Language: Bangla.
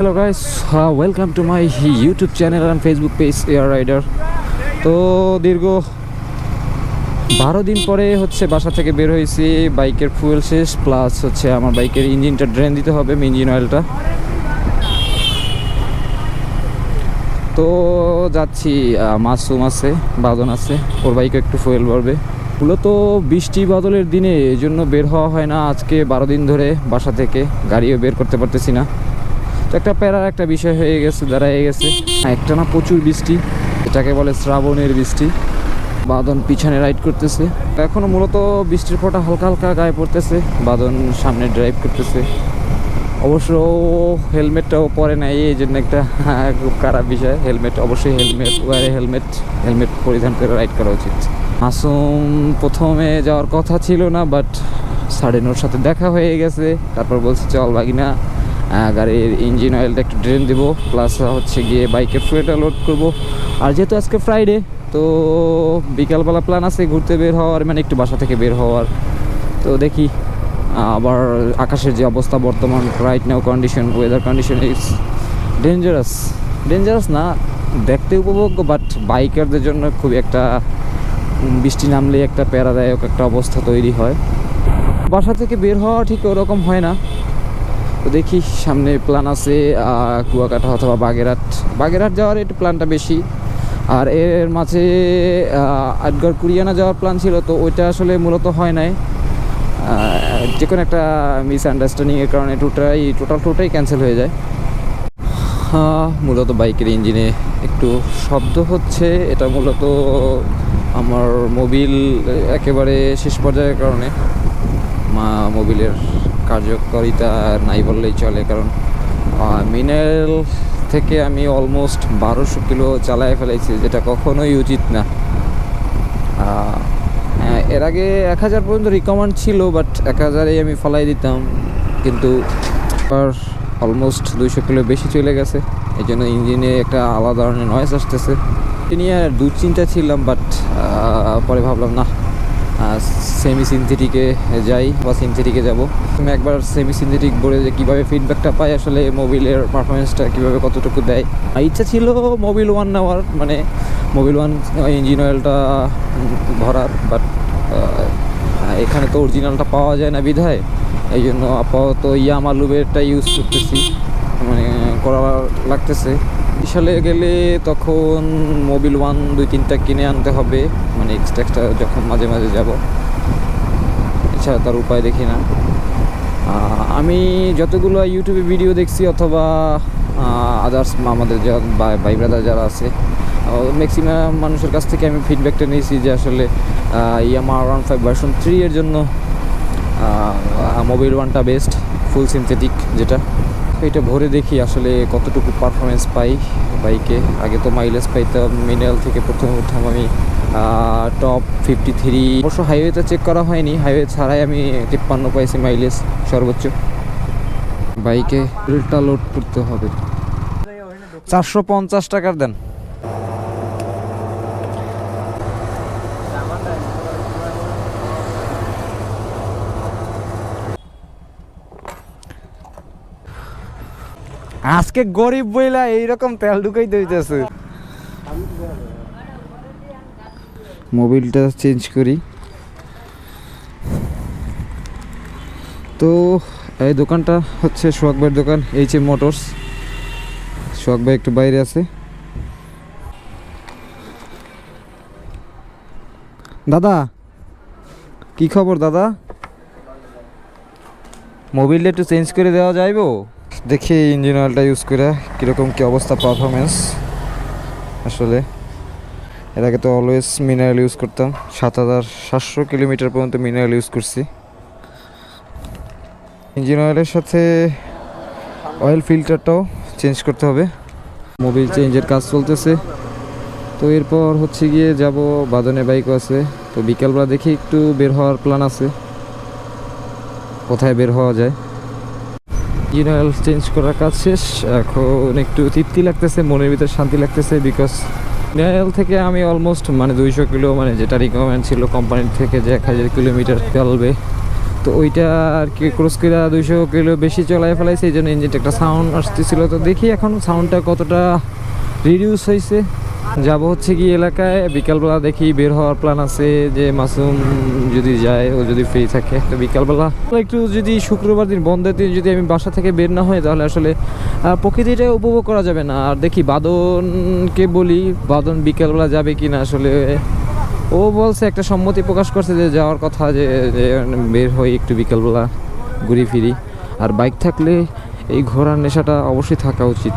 Hello guys, welcome to my YouTube channel and Facebook page Air Rider. তো দীর্ঘ 12 দিন পরে হচ্ছে বাসা থেকে বের হয়েছি। বাইকের ফুয়েল শেষ, প্লাস হচ্ছে আমার বাইকের ইঞ্জিনটা ড্রেন দিতে হবে, ইঞ্জিন অয়েলটা। তো যাচ্ছি, মাসুম আছে, বাদন আছে, ওর বাইকে একটু ফুয়েল ভরবে। মূলত বৃষ্টি বাদলের দিনে এই জন্য বের হওয়া হয় না। আজকে 12 দিন ধরে বাসা থেকে গাড়িও বের করতে পারতেছি না। তো একটা প্যারার একটা বিষয় হয়ে গেছে, দাঁড়ায় গেছে। একটা না প্রচুর বৃষ্টি, এটাকে বলে শ্রাবণের বৃষ্টি। বাদন পিছনে রাইড করতেছে, এখনও মূলত বৃষ্টির ফোঁটা হালকা হালকা গায়ে পড়তেছে। বাদন সামনে ড্রাইভ করতেছে, অবশ্য হেলমেটটাও পরে নাই, এই জন্য একটা খুব খারাপ বিষয়। হেলমেট অবশ্যই, হেলমেট পরিধান করে রাইড করা উচিত। মাসুম প্রথমে যাওয়ার কথা ছিল না, বাট সাড়েনোর সাথে দেখা হয়ে গেছে। তারপর বলছে চল বাগিনা, গাড়ির ইঞ্জিন অয়েলটা একটু ড্রেন দেবো, প্লাস হচ্ছে গিয়ে বাইকের ফুয়েলটা লোড করবো। আর যেহেতু আজকে ফ্রাইডে, তো বিকালবেলা প্ল্যান আছে ঘুরতে বের হওয়ার, মানে একটু বাসা থেকে বের হওয়ার। তো দেখি, আবার আকাশের যে অবস্থা বর্তমান, right now condition, weather condition is dangerous না, দেখতে উপভোগ্য, বাট বাইকারদের জন্য খুবই একটা, বৃষ্টি নামলে একটা প্যারাদায়ক একটা অবস্থা তৈরি হয়। বাসা থেকে বের হওয়া ঠিক ওরকম হয় না। তো দেখি, সামনে প্ল্যান আছে কুয়াকাটা অথবা বাগেরহাট যাওয়ার একটু প্ল্যানটা বেশি। আর এর মাঝে আটগড় কুরিয়ানা যাওয়ার প্ল্যান ছিল, তো ওইটা আসলে মূলত হয় নাই। যে কোনো একটা মিসআন্ডারস্ট্যান্ডিংয়ের কারণে টোটাল ট্যুরটাই ক্যান্সেল হয়ে যায়। মূলত বাইকের ইঞ্জিনে একটু শব্দ হচ্ছে, এটা মূলত আমার মোবিল একেবারে শেষ পর্যায়ের কারণে। মোবিলের কার্যকারিতা নাই বললেই চলে, কারণ মিনারেল থেকে আমি অলমোস্ট 1200 কিলো চালায় ফেলাইছি, যেটা কখনোই উচিত না। এর আগে 1000 পর্যন্ত রিকমেন্ড ছিল, বাট 1000-এই আমি ফলাই দিতাম, কিন্তু আর অলমোস্ট 200 কিলো বেশি চলে গেছে। এই জন্য ইঞ্জিনে একটা আলাদা ধরনের নয়েজ আসতেছে। এটি নিয়ে দুশ্চিন্তা ছিলাম, বাট পরে ভাবলাম না, সেমি সিনথেটিকে যাই বা সিনথেটিকে যাব। আমি একবার সেমি সিনথেটিক বলে যে কীভাবে ফিডব্যাকটা পাই, আসলে মোবিলের পারফরমেন্সটা কীভাবে কতটুকু দেয়। ইচ্ছা ছিল মোবিল 1 নেওয়ার, মানে মোবিল 1 ইঞ্জিন অয়েলটা ভরার, বাট এখানে তো অরিজিনালটা পাওয়া যায় না বিধায়, এই জন্য আপাতত ইয়ামালুবেরটা ইউজ করতেছি, মানে করা লাগতেছে। বিশালে গেলে তখন মোবিল 1 2-3টা কিনে আনতে হবে, মানে এক্সট্রা যখন মাঝে মাঝে যাব, এছাড়া তার উপায় দেখি না। আমি যতগুলো ইউটিউবে ভিডিও দেখছি অথবা আদার্স আমাদের যা ভাই ব্রাদার যারা আছে, ম্যাক্সিমাম মানুষের কাছ থেকে আমি ফিডব্যাকটা নিয়েছি যে আসলে ইয়ামা R15 ভার্সন 3 এর জন্য মোবিল 1টা বেস্ট, ফুল সিনথেটিক যেটা। এটা ভরে দেখি আসলে কতটুকু পারফরমেন্স পাই বাইকে। আগে তো মাইলেজ পাইতাম, মিনারেল থেকে প্রথমে উঠতাম আমি টপ 53। অবশ্য হাইওয়েতে চেক করা হয়নি, হাইওয়ে ছাড়াই আমি 53 পাইছি মাইলেজ সর্বোচ্চ। বাইকে রিলটা লোড করতে হবে, 450 টাকার দেন। আজকে গরিব বইলা এইরকম তেল ঢুকাইতে হইতেছে। মোবিলটা চেঞ্জ করি। তো এই দোকানটা হচ্ছে সোহাগ ভাইয়ের দোকান, HM মোটরস। সোহাগ ভাই একটু বাইরে আছে। দাদা কি খবর দাদা? মোবিলটা একটু চেঞ্জ করে দেওয়া যাইবো? দেখি ইঞ্জিন অয়েলটা ইউজ করে কীরকম কী অবস্থা, পারফরমেন্স। আসলে এর আগে তো অলওয়েজ মিনারেল ইউজ করতাম, 7700 কিলোমিটার পর্যন্ত মিনারেল ইউজ করছি। ইঞ্জিন অয়েলের সাথে অয়েল ফিল্টারটাও চেঞ্জ করতে হবে। মোবিল চেঞ্জের কাজ চলতেছে। তো এরপর হচ্ছে গিয়ে যাব, বাদনে বাইকও আছে। তো বিকালবেলা দেখি একটু বের হওয়ার প্ল্যান আছে, কোথায় বের হওয়া যায়। ইঞ্জিন অয়েল চেঞ্জ করার কাজ শেষ, এখন একটু তৃপ্তি লাগতেছে, মনের ভিতরে শান্তি লাগতেছে, বিকজ মিনারেল থেকে আমি অলমোস্ট মানে 200 কিলো, মানে যেটা রিকমেন্ড ছিল কোম্পানির থেকে যে 1000 কিলোমিটার চলবে, তো ওইটা আর কি ক্রস করে 200 কিলো বেশি চলায় ফেলাইছে, এই জন্য ইঞ্জিনটা একটা সাউন্ড আসতেছিল। তো দেখি এখন সাউন্ডটা কতটা রিডিউস হয়েছে। যাব হচ্ছে কি এলাকায়, বিকালবেলা দেখি বের হওয়ার প্ল্যান আছে, যে মাসুম যদি যায়, ও যদি ফ্রি থাকে তো বিকালবেলা একটু, যদি শুক্রবার দিন বন্ধের দিন যদি আমি বাসা থেকে বের না হয় তাহলে আসলে প্রকৃতিটা উপভোগ করা যাবে না। আর দেখি বাদনকে বলি, বাদন বিকালবেলা যাবে কি না। আসলে ও বলছে, একটা সম্মতি প্রকাশ করছে যে যাওয়ার কথা, যে বের হই একটু বিকালবেলা ঘুরি ফিরি। আর বাইক থাকলে এই ঘোরার নেশাটা অবশ্যই থাকা উচিত।